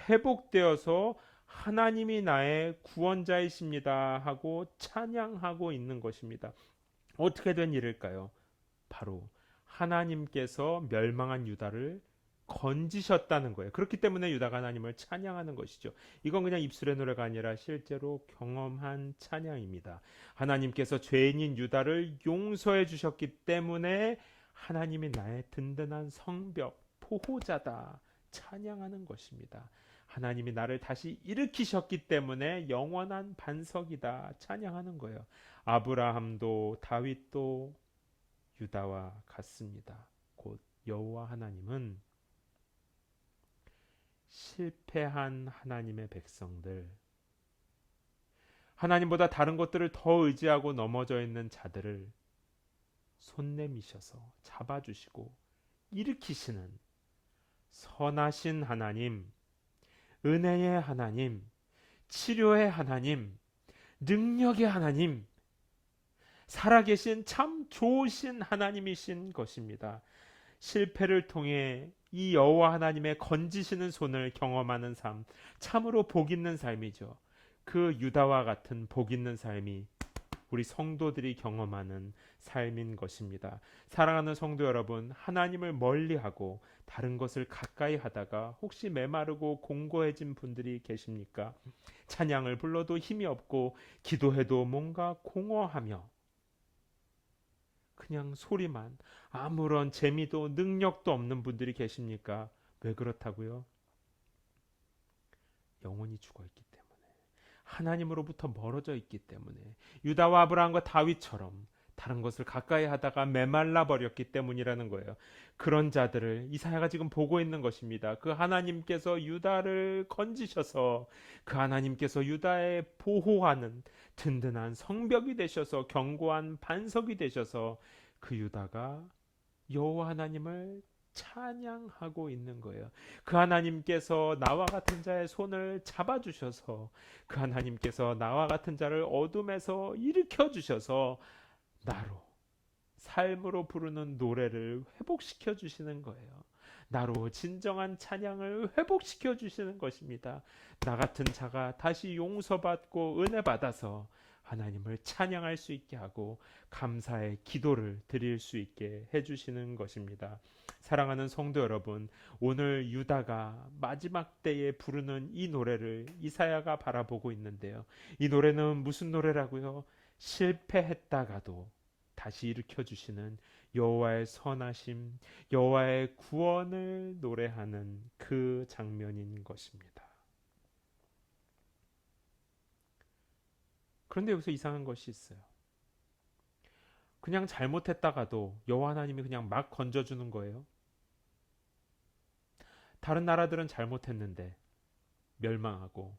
회복되어서 하나님이 나의 구원자이십니다 하고 찬양하고 있는 것입니다. 어떻게 된 일일까요? 바로 하나님께서 멸망한 유다를 건지셨다는 거예요. 그렇기 때문에 유다가 하나님을 찬양하는 것이죠. 이건 그냥 입술의 노래가 아니라 실제로 경험한 찬양입니다. 하나님께서 죄인인 유다를 용서해 주셨기 때문에 하나님이 나의 든든한 성벽, 보호자다 찬양하는 것입니다. 하나님이 나를 다시 일으키셨기 때문에 영원한 반석이다 찬양하는 거예요. 아브라함도 다윗도 유다와 같습니다. 곧 여호와 하나님은 실패한 하나님의 백성들, 하나님보다 다른 것들을 더 의지하고 넘어져 있는 자들을 손 내미셔서 잡아주시고 일으키시는 선하신 하나님, 은혜의 하나님, 치료의 하나님, 능력의 하나님, 살아계신 참 좋으신 하나님이신 것입니다. 실패를 통해 이 여호와 하나님의 건지시는 손을 경험하는 삶, 참으로 복 있는 삶이죠. 그 유다와 같은 복 있는 삶이 우리 성도들이 경험하는 삶인 것입니다. 사랑하는 성도 여러분, 하나님을 멀리하고 다른 것을 가까이 하다가 혹시 메마르고 공고해진 분들이 계십니까? 찬양을 불러도 힘이 없고 기도해도 뭔가 공허하며 그냥 소리만, 아무런 재미도 능력도 없는 분들이 계십니까? 왜 그렇다고요? 영혼이 죽어 있기 때문에, 하나님으로부터 멀어져 있기 때문에, 유다와 아브라함과 다윗처럼 다른 것을 가까이 하다가 메말라 버렸기 때문이라는 거예요. 그런 자들을 이사야가 지금 보고 있는 것입니다. 그 하나님께서 유다를 건지셔서 그 하나님께서 유다의 보호하는 든든한 성벽이 되셔서 견고한 반석이 되셔서 그 유다가 여호와 하나님을 찬양하고 있는 거예요. 그 하나님께서 나와 같은 자의 손을 잡아주셔서 그 하나님께서 나와 같은 자를 어둠에서 일으켜 주셔서 나로 삶으로 부르는 노래를 회복시켜 주시는 거예요. 나로 진정한 찬양을 회복시켜 주시는 것입니다. 나 같은 자가 다시 용서받고 은혜 받아서 하나님을 찬양할 수 있게 하고 감사의 기도를 드릴 수 있게 해주시는 것입니다. 사랑하는 성도 여러분, 오늘 유다가 마지막 때에 부르는 이 노래를 이사야가 바라보고 있는데요. 이 노래는 무슨 노래라고요? 실패했다가도 다시 일으켜 주시는 여호와의 선하심, 여호와의 구원을 노래하는 그 장면인 것입니다. 그런데 여기서 이상한 것이 있어요. 그냥 잘못했다가도 여호와 하나님이 그냥 막 건져주는 거예요. 다른 나라들은 잘못했는데 멸망하고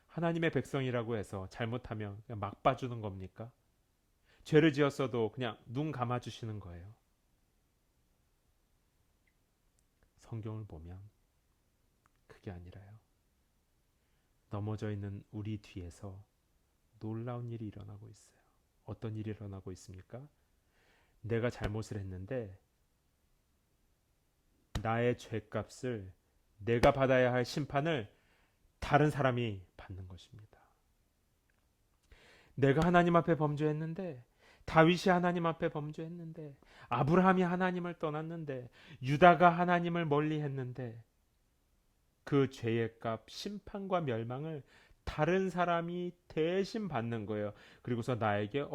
하나님의 백성이라고 해서 잘못하면 그냥 막 봐주는 겁니까? 죄를 지었어도 그냥 눈 감아주시는 거예요. 성경을 보면 그게 아니라요. 넘어져 있는 우리 뒤에서 놀라운 일이 일어나고 있어요. 어떤 일이 일어나고 있습니까? 내가 잘못을 했는데 나의 죄값을, 내가 받아야 할 심판을 다른 사람이 받는 것입니다. 내가 하나님 앞에 범죄했는데, 다윗이 하나님 앞에 범죄했는데, 아브라함이 하나님을 떠났는데, 유다가 하나님을 멀리했는데 그 죄의 값, 심판과 멸망을 다른 사람이 대신 받는 거예요. 그리고서 나에게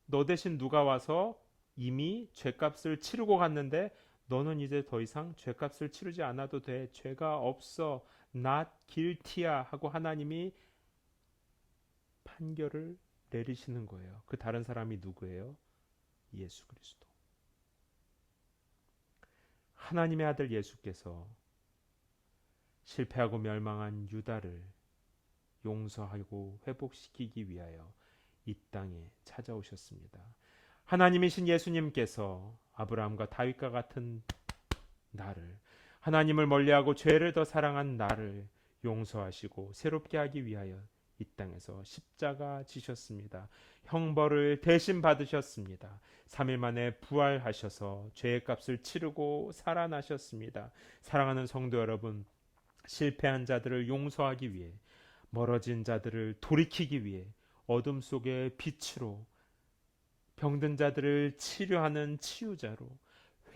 너 대신 누가 와서 이미 죄값을 치르고 갔는데 너는 이제 더 이상 죄값을 치르지 않아도 돼. 죄가 없어. not guilty야 하고 하나님이 판결을 내리시는 거예요. 그 다른 사람이 누구예요? 예수 그리스도. 하나님의 아들 예수께서 실패하고 멸망한 유다를 용서하고 회복시키기 위하여 이 땅에 찾아오셨습니다. 하나님이신 예수님께서 아브라함과 다윗과 같은 나를, 하나님을 멀리하고 죄를 더 사랑한 나를 용서하시고 새롭게 하기 위하여 이 땅에서 십자가 지셨습니다. 형벌을 대신 받으셨습니다. 3일 만에 부활하셔서 죄의 값을 치르고 살아나셨습니다. 사랑하는 성도 여러분, 실패한 자들을 용서하기 위해, 멀어진 자들을 돌이키기 위해 어둠 속의 빛으로, 병든 자들을 치료하는 치유자로,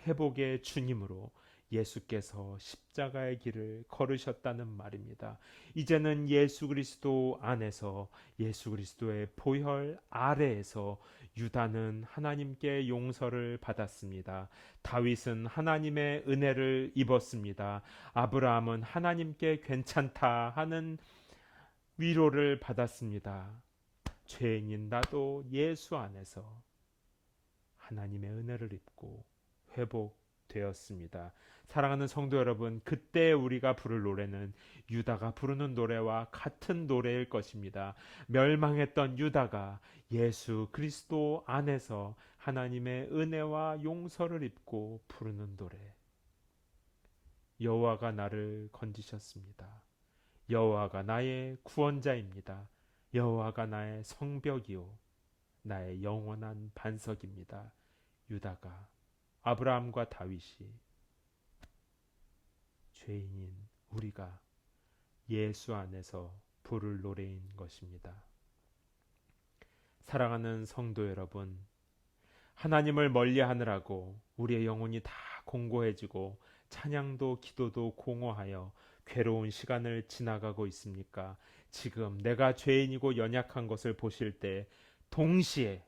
회복의 주님으로 예수께서 십자가의 길을 걸으셨다는 말입니다. 이제는 예수 그리스도 안에서, 예수 그리스도의 보혈 아래에서 유다는 하나님께 용서를 받았습니다. 다윗은 하나님의 은혜를 입었습니다. 아브라함은 하나님께 괜찮다 하는 위로를 받았습니다. 죄인인 나도 예수 안에서 하나님의 은혜를 입고 회복되었습니다. 사랑하는 성도 여러분, 그때 우리가 부를 노래는 유다가 부르는 노래와 같은 노래일 것입니다. 멸망했던 유다가 예수 그리스도 안에서 하나님의 은혜와 용서를 입고 부르는 노래. 여호와가 나를 건지셨습니다. 여호와가 나의 구원자입니다. 여호와가 나의 성벽이요 나의 영원한 반석입니다. 유다가, 아브라함과 다윗이, 죄인인 우리가 예수 안에서 부를 노래인 것입니다. 사랑하는 성도 여러분, 하나님을 멀리하느라고 우리의 영혼이 다 공고해지고 찬양도 기도도 공허하여 괴로운 시간을 지나가고 있습니까? 지금 내가 죄인이고 연약한 것을 보실 때 동시에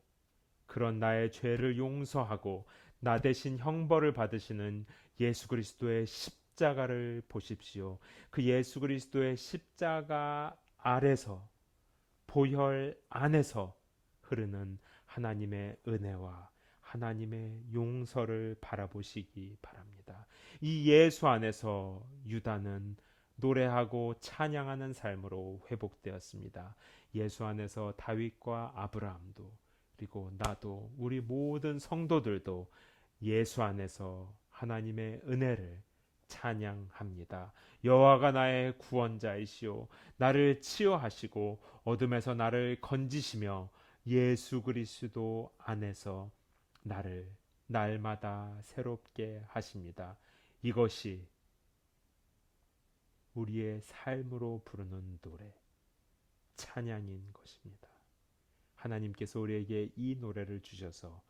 그런 나의 죄를 용서하고 나 대신 형벌을 받으시는 예수 그리스도의 십자가를 보십시오. 그 예수 그리스도의 십자가 아래서, 보혈 안에서 흐르는 하나님의 은혜와 하나님의 용서를 바라보시기 바랍니다. 이 예수 안에서 유다는 노래하고 찬양하는 삶으로 회복되었습니다. 예수 안에서 다윗과 아브라함도, 그리고 나도, 우리 모든 성도들도 예수 안에서 하나님의 은혜를 찬양합니다. 여호와가 나의 구원자이시오, 나를 치유하시고 어둠에서 나를 건지시며 예수 그리스도 안에서 나를 날마다 새롭게 하십니다. 이것이 우리의 삶으로 부르는 노래, 찬양인 것입니다. 하나님께서 우리에게 이 노래를 주셔서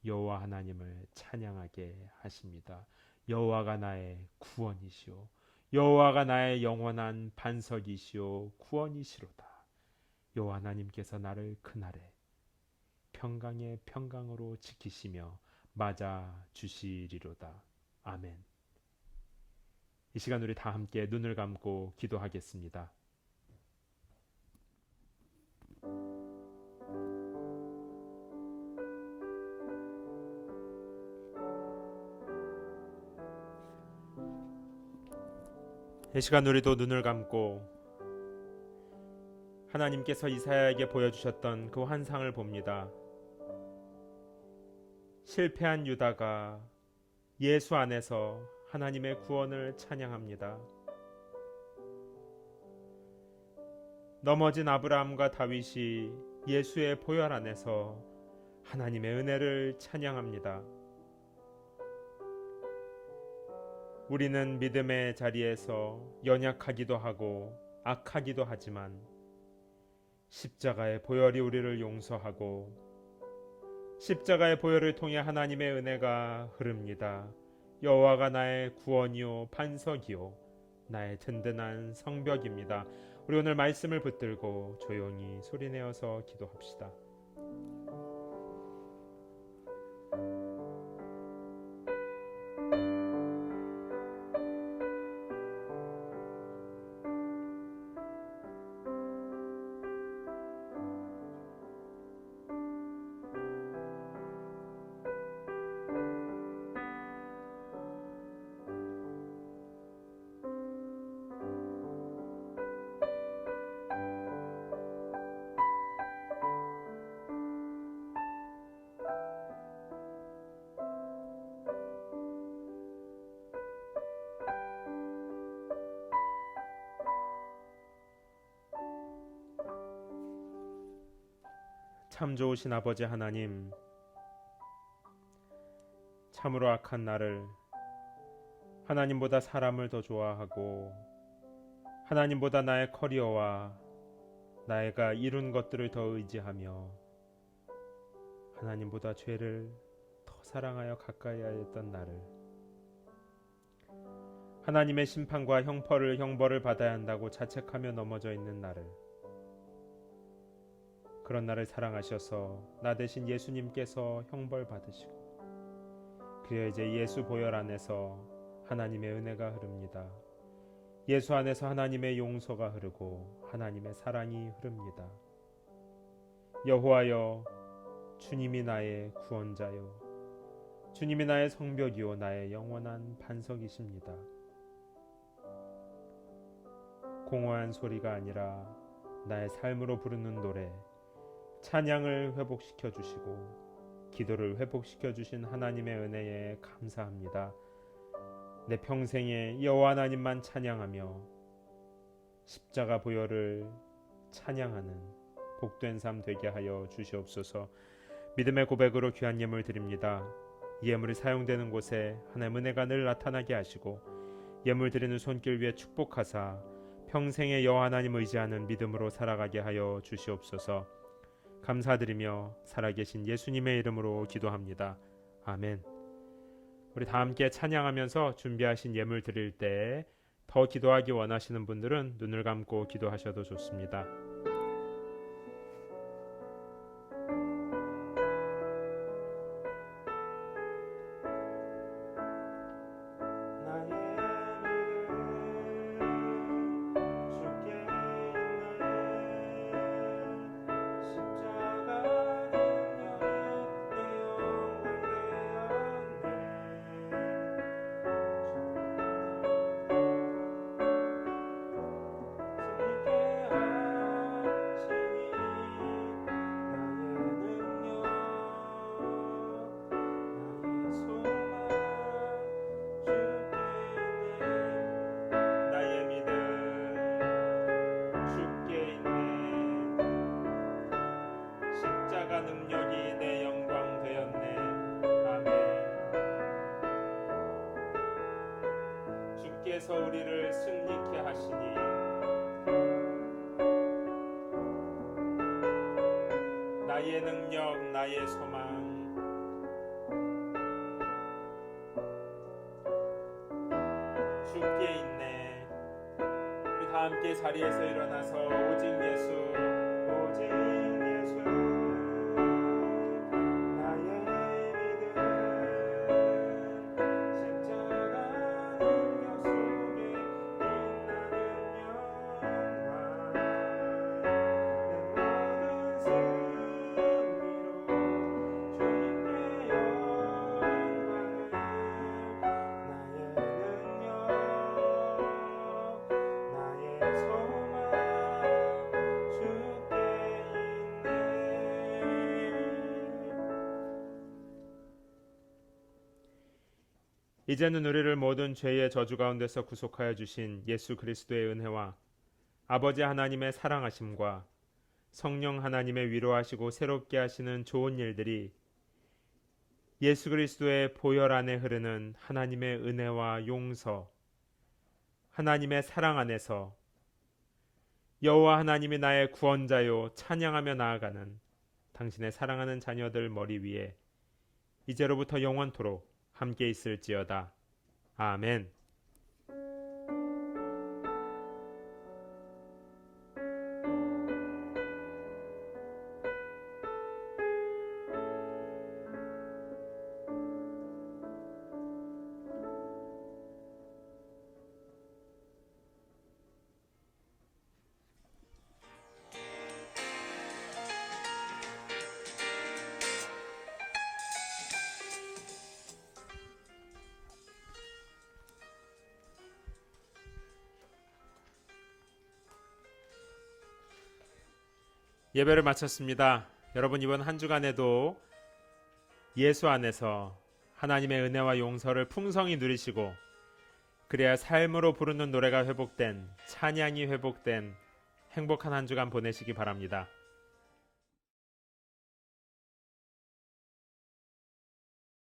여호와 하나님을 찬양하게 하십니다. 여호와가 나의 구원이시오, 여호와가 나의 영원한 반석이시오 구원이시로다. 여호와 하나님께서 나를 그날에 평강의 평강으로 지키시며 맞아 주시리로다. 아멘. 이 시간 우리 다 함께 눈을 감고 기도하겠습니다. 이 시간 우리도 눈을 감고 하나님께서 이사야에게 보여주셨던 그 환상을 봅니다. 실패한 유다가 예수 안에서 하나님의 구원을 찬양합니다. 넘어진 아브라함과 다윗이 예수의 보혈 안에서 하나님의 은혜를 찬양합니다. 우리는 믿음의 자리에서 연약하기도 하고 악하기도 하지만 십자가의 보혈이 우리를 용서하고 십자가의 보혈을 통해 하나님의 은혜가 흐릅니다. 여호와가 나의 구원이요 반석이요 나의 든든한 성벽입니다. 우리 오늘 말씀을 붙들고 조용히 소리내어서 기도합시다. 참 좋으신 아버지 하나님, 참으로 악한 나를 하나님보다 사람을 더 좋아하고 하나님보다 나의 커리어와 나가 이룬 것들을 더 의지하며 하나님보다 죄를 더 사랑하여 가까이 하였던 나를, 하나님의 심판과 형벌을 받아야 한다고 자책하며 넘어져 있는 나를, 그런 나를 사랑하셔서 나 대신 예수님께서 형벌 받으시고, 그리하 이제 예수 보혈 안에서 하나님의 은혜가 흐릅니다. 예수 안에서 하나님의 용서가 흐르고 하나님의 사랑이 흐릅니다. 여호와여, 주님이 나의 구원자요, 주님이 나의 성벽이요 나의 영원한 반석이십니다. 공허한 소리가 아니라 나의 삶으로 부르는 노래, 찬양을 회복시켜 주시고 기도를 회복시켜 주신 하나님의 은혜에 감사합니다. 내 평생에 여호와 하나님만 찬양하며 십자가 보혈을 찬양하는 복된 삶 되게 하여 주시옵소서. 믿음의 고백으로 귀한 예물 드립니다. 이 예물이 사용되는 곳에 하나님의 은혜가 늘 나타나게 하시고 예물 드리는 손길 위에 축복하사 평생에 여호와 하나님 의지하는 믿음으로 살아가게 하여 주시옵소서. 감사드리며 살아계신 예수님의 이름으로 기도합니다. 아멘. 우리 다 함께 찬양하면서 준비하신 예물 드릴 때 더 기도하기 원하시는 분들은 눈을 감고 기도하셔도 좋습니다. 능력이 내 영광 되었네. 아멘. 주께서 우리를 승리케 하시니 나의 능력, 나의 소망, 주께 있네. 우리 다 함께 자리에서 일어나서 오직 예수, 오직 예수, 이제는 우리를 모든 죄의 저주 가운데서 구속하여 주신 예수 그리스도의 은혜와 아버지 하나님의 사랑하심과 성령 하나님의 위로하시고 새롭게 하시는 좋은 일들이 예수 그리스도의 보혈 안에 흐르는 하나님의 은혜와 용서, 하나님의 사랑 안에서 여호와 하나님이 나의 구원자요 찬양하며 나아가는 당신의 사랑하는 자녀들 머리 위에 이제로부터 영원토록 함께 있을지어다. 아멘. 예배를 마쳤습니다. 여러분 이번 한 주간에도 예수 안에서 하나님의 은혜와 용서를 풍성히 누리시고 그래야 삶으로 부르는 노래가 회복된 찬양이 회복된 행복한 한 주간 보내시기 바랍니다.